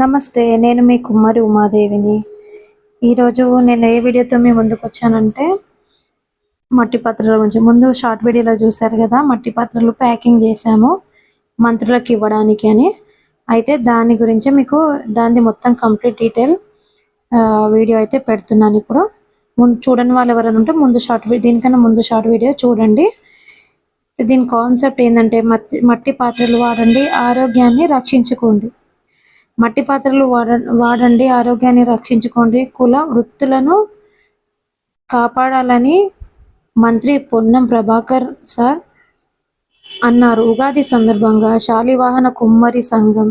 నమస్తే, నేను మీ కుమ్మరి ఉమాదేవిని. ఈరోజు నేను ఏ వీడియోతో మీ ముందుకు వచ్చానంటే మట్టి పాత్రల గురించి. ముందు షార్ట్ వీడియోలో చూశారు కదా, మట్టి పాత్రలు ప్యాకింగ్ చేశాము మంత్రులకు ఇవ్వడానికి అని. అయితే దాని గురించి మీకు దాని మొత్తం కంప్లీట్ డీటెయిల్ వీడియో అయితే పెడుతున్నాను ఇప్పుడు. ముందు చూడని వాళ్ళు ఎవరైనా ఉంటే దీనికన్నా ముందు షార్ట్ వీడియో చూడండి. దీని కాన్సెప్ట్ ఏంటంటే మట్టి పాత్రలు వాడండి, ఆరోగ్యాన్ని రక్షించుకోండి. మట్టి పాత్రలు వాడండి, ఆరోగ్యాన్ని రక్షించుకోండి, కుల వృత్తులను కాపాడాలని మంత్రి పొన్నం ప్రభాకర్ సార్ అన్నారు. ఉగాది సందర్భంగా శాలివాహన కుమ్మరి సంఘం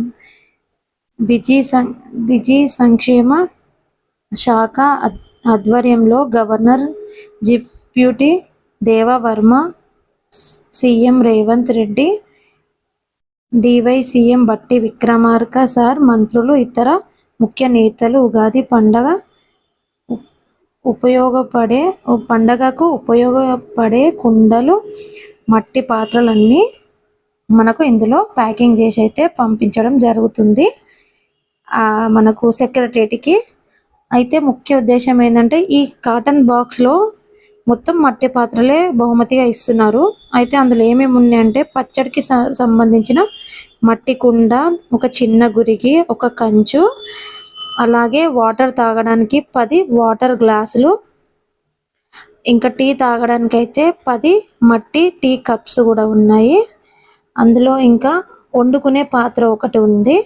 బిజీ సంక్షేమ శాఖ ఆధ్వర్యంలో గవర్నర్ డిప్యూటీ Devavarma, CM Revanth Reddy, Dy CM Bhatti Vikramarka sir, మంత్రులు, ఇతర ముఖ్య నేతలు ఉగాది పండగకు ఉపయోగపడే కుండలు, మట్టి పాత్రలన్నీ మనకు ఇందులో ప్యాకింగ్ చేసి అయితే పంపించడం జరుగుతుంది మనకు సెక్రటరీకి. అయితే ముఖ్య ఉద్దేశం ఏంటంటే ఈ కాటన్ బాక్స్లో మొత్తం మట్టి పాత్రలే బహుమతిగా ఇస్తున్నారు. అయితే అందులో ఏమేమి ఉన్నాయంటే పచ్చడికి సంబంధించిన మట్టి కుండ, ఒక చిన్న గురిగి, ఒక కంచు, అలాగే వాటర్ తాగడానికి 10 వాటర్ గ్లాసులు, ఇంకా టీ తాగడానికి అయితే 10 మట్టి టీ కప్స్ కూడా ఉన్నాయి. అందులో ఇంకా వండుకునే పాత్ర ఒకటి ఉంది.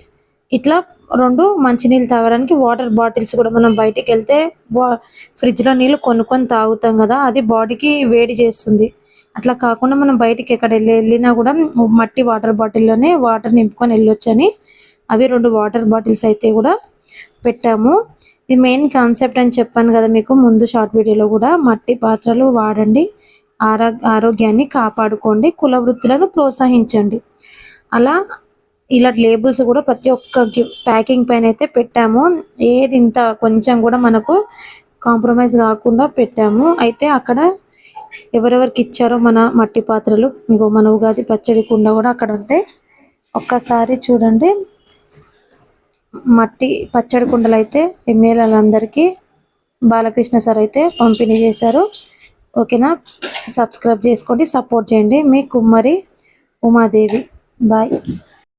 ఇట్లా 2 మంచినీళ్ళు తాగడానికి వాటర్ బాటిల్స్ కూడా. మనం బయటికి వెళ్తే ఫ్రిడ్జ్లో నీళ్ళు కొనుక్కొని తాగుతాం కదా, అది బాడీకి వేడి చేస్తుంది. అట్లా కాకుండా మనం బయటికి ఎక్కడ వెళ్ళినా కూడా మట్టి వాటర్ బాటిల్లోనే వాటర్ నింపుకొని వెళ్ళొచ్చని అవి 2 వాటర్ బాటిల్స్ అయితే కూడా పెట్టాము. ఇది మెయిన్ కాన్సెప్ట్ అని చెప్పాను కదా మీకు ముందు షార్ట్ వీడియోలో కూడా. మట్టి పాత్రలు వాడండి, ఆరోగ్యాన్ని కాపాడుకోండి, కుల వృత్తులను ప్రోత్సహించండి. ఇలా లేబుల్స్ కూడా ప్రతి ఒక్క ప్యాకింగ్ పైన అయితే పెట్టాము. ఏది ఇంత కొంచెం కూడా మనకు కాంప్రమైజ్ కాకుండా పెట్టాము. అయితే అక్కడ ఎవరెవరికి ఇచ్చారో మన మట్టి పాత్రలు, ఇంకో మన ఉగాది పచ్చడి కుండ కూడా అక్కడ ఉంటాయి. ఒక్కసారి చూడండి. మట్టి పచ్చడి కుండలు అయితే ఎమ్మెల్యేలందరికీ బాలకృష్ణ సార్ అయితే పంపిణీ చేశారు. ఓకేనా, సబ్స్క్రైబ్ చేసుకోండి, సపోర్ట్ చేయండి. మీ కుమ్మరి ఉమాదేవి. బాయ్.